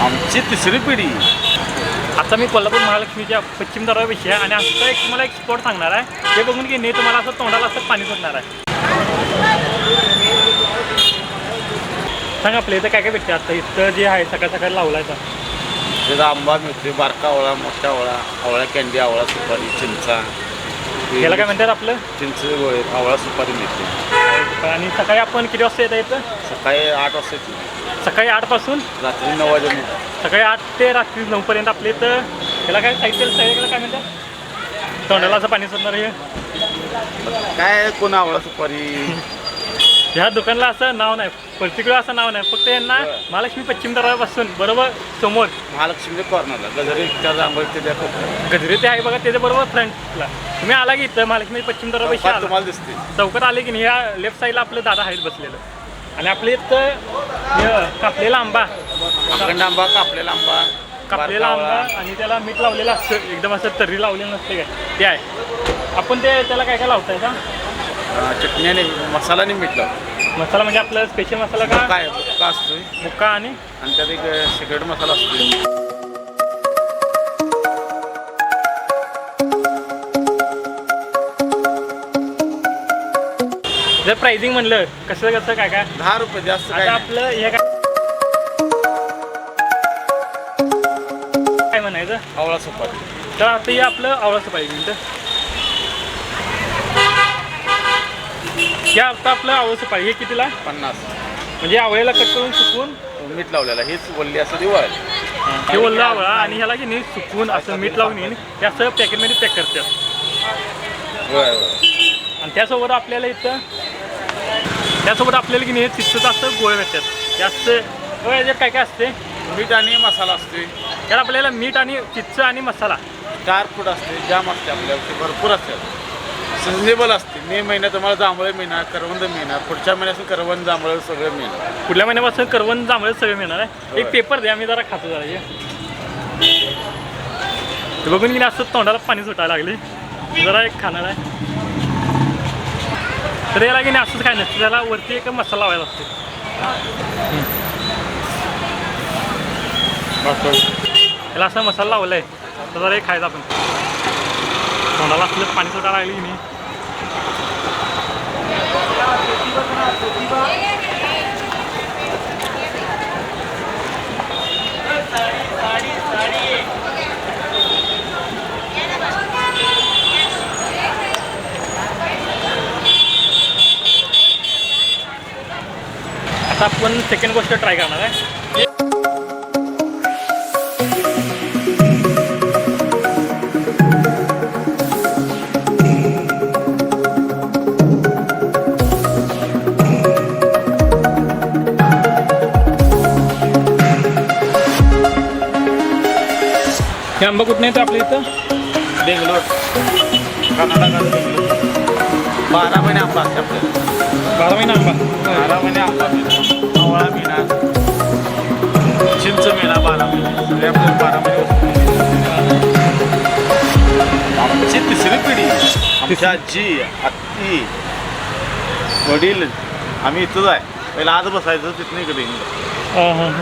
आमची तिसरी पिढी. आता मी कोल्हापूर महालक्ष्मीच्या पश्चिम दरवाजापाशी आहे आणि आता एक तुम्हाला एक स्पॉट सांगणार आहे. ते बघून की नाही तुम्हाला असं तोंडाला असं पाणी सुटणार आहे. सांगा आपल्या इथं काय काय भेटते आता इथं जे आहे सकाळ सकाळ लावलायचा. त्याचा आंबा मिळते, बारका आवळा, मोठा आवळा, आवळा कॅन्डी, आवळा सुपारी, चिंचा. याला काय म्हणतात आपलं चिंच गोळे, आवळा सुपारी मिळते. आणि सकाळी आपण किती वाजता येतं इथं? सकाळी 8 वाजता येते. सकाळी 8 पासून रात्री 9 वाजेपर्यंत. सकाळी 8 ते रात्री 9 पर्यंत आपल्या इथं. त्याला काय साहित्याला काय म्हणतात? तोंडाला असं पाणी सुटणार हे काय कोण आवळा सुपारी. ह्या दुकानला असं नाव नाही, पर्टिक्युलर असं नाव नाही. फक्त यांना महालक्ष्मी पश्चिम दरवाजापासून बरोबर समोर महालक्ष्मी कॉर्नरला गजरीच्या जांभळी ते गजरे ते आहे बघा, त्याच्या बरोबर फ्रंटला तुम्ही आला की इथं महालक्ष्मी पश्चिम दरवाजापाशी तुम्हाला दिसते. चौकात आले की नाही या लेफ्ट साईडला आपलं दादा आहेत बसलेलं. आणि आपल्या इथं कापलेला आंबा, अखंड आंबा, कापलेला आंबा, कापलेला आंबा आणि त्याला मीठ लावलेलं असतं, एकदम असं तर्री लावलेलं नसते काय ते आहे. आपण त्याला काय काय लावताय का? चटणी मसाला आणि मीठ लावतो. मसाला म्हणजे आपलं स्पेशल मसाला का? काय बुक्का असतोय, बुक्का आणि त्यात एक सिक्रेट मसाला असतोय. जर प्राइसिंग म्हणलं कसं कसं काय काय? 10 रुपये जास्त. काय आपलं हे काय म्हणायचं? आवळा सुपारी. तर आता हे आपलं आवळा सुपारी मिळतं. हे आता आपलं आवळा सुपारी हे कितीला? 50. म्हणजे आवळ्याला कट करून सुकवून मीठ लावलेला. हेच वल्ली असं दिवाळ. हे ओलं आवळा आणि ह्याला की नाही सुकवून असं मीठ लावून हे असं पॅकेटमध्ये पॅक करतात. आणि त्यासोबत आपल्याला की नाही चिंचेचं असं गोळे भेटतात. जास्त याच्यात काय काय असते? मीठ आणि मसाला असते. त्याला आपल्याला मीठ आणि चिंच आणि मसाला, स्टार फ्रूट असते, जाम असते, आपल्याला भरपूर असतात. सिजनेबल असते. मे महिन्यात तुम्हाला जांभळे मिळणार, करवंद मिळणार. पुढच्या महिन्यापासून करवंद जांभळं सगळं मिळणार. पुढल्या महिन्यापासून करवंद जांभळं सगळं मिळणार आहे. एक पेपर द्या, मी जरा खातो जरा हे. ते बघून की नाही असं तोंडाला पाणी सुटायला लागले. जरा एक खाणार आहे तर याला की नाही असंच काय नसतं, त्याला वरती एक मसाला लावायला असतो. त्याला असा मसाला लावला आहे तर जरा एक खायचा आपण. तोंडाला असलं पाणी सुटायला लागली की नाही. आता आपण सेकंड गोष्ट ट्राय करणार आहे. हे आंबा कुठं नाही तर आपल्या इथं बेंगलोर, कर्नाटकात बेंगलोर. 12 महिने आंबा असते आपल्याला. 12 महिना आंबा. 12 महिने आंबा मिळणार, आवळा मिळणार, चिंच मिळणार. 12 महिने सगळे आपल्याला 12 महिने. आमची तिसरी पिढी. आमच्या आजी, आत्ती, वडील, आम्ही इथंच आहे. पहिला आज बसायचं, तिथनं इकडे हां.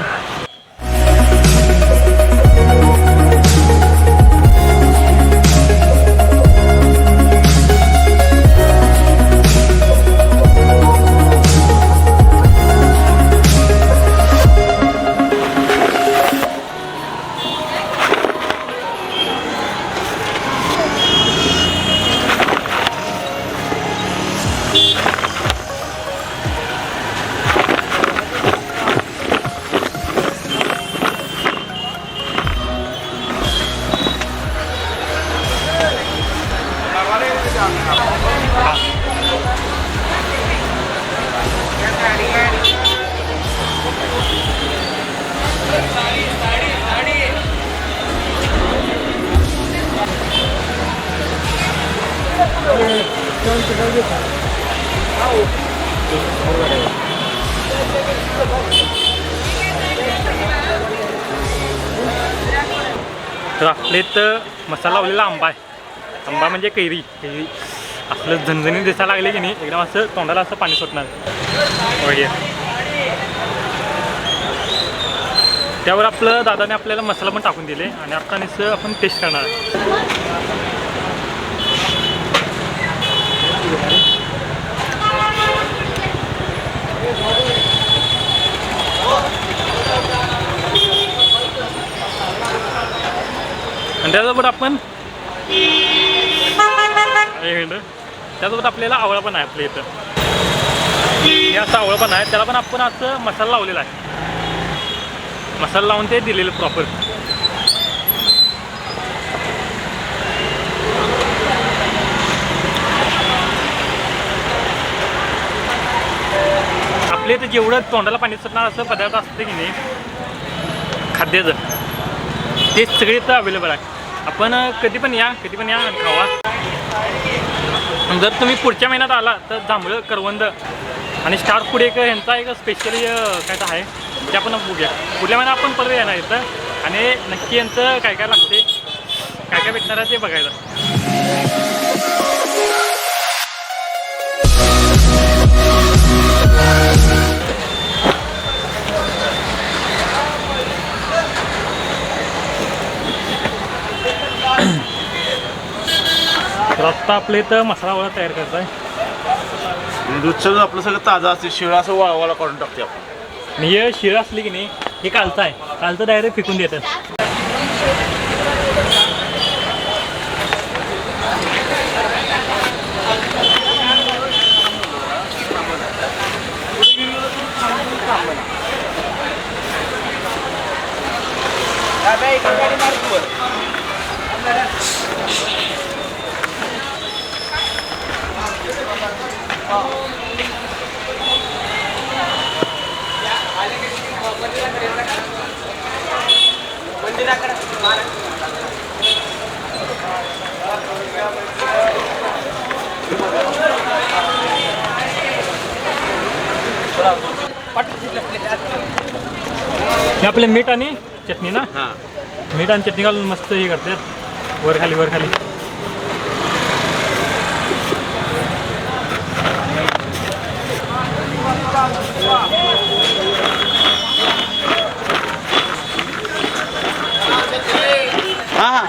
तर आपले इथं मसाला लावलेला आंबा आहे. आंबा म्हणजे कैरी. असलं झणझणीत दिसायला लागले की नाही एकदम असं तोंडाला असं पाणी सुटणार. त्यावर आपलं दादाने आपल्याला मसाला पण टाकून दिले आणि आता नुसतं आपण टेस्ट करणार आहे. आणि त्यासोबत आपण त्यासोबत आपल्याला आवळा पण आहे आपल्या इथं. हे असं आवळा पण आहे, त्याला पण आपण असं मसाला लावलेला आहे. मसाला लावून ते दिलेलं प्रॉपर. आपल्या इथं जेवढं तोंडाला पाणी सुटणार असं पदार्थ असतं की नाही खाद्याचं, ते सगळे इथं अवेलेबल आहे. आपण कधी पण या आणि खावा. जर तुम्ही पुढच्या महिन्यात आला तर जांभळं, करवंद आणि स्टार फूड एक ह्यांचा एक स्पेशली काय तर आहे ते आपण बघूया. पुढल्या महिन्यात आपण परत येणार इथं आणि नक्की यांचं काय काय लागते, काय काय भेटणार आहे ते बघायला. तर आत्ता आपल्या इथं मसाला वडा तयार करायचा आहे. दूधचं आपलं सगळं ताजं असते, शिळा असं वाळवाला काढून टाकते आपण. आणि हे शिळं असली की नाही हे कालचं आहे, कालचं डायरेक्ट फेकून देतात. हे आपले मीठ आणि चटणी ना, हां मीठ आणि चटणी घालून मस्त हे करतात वर खाली. हां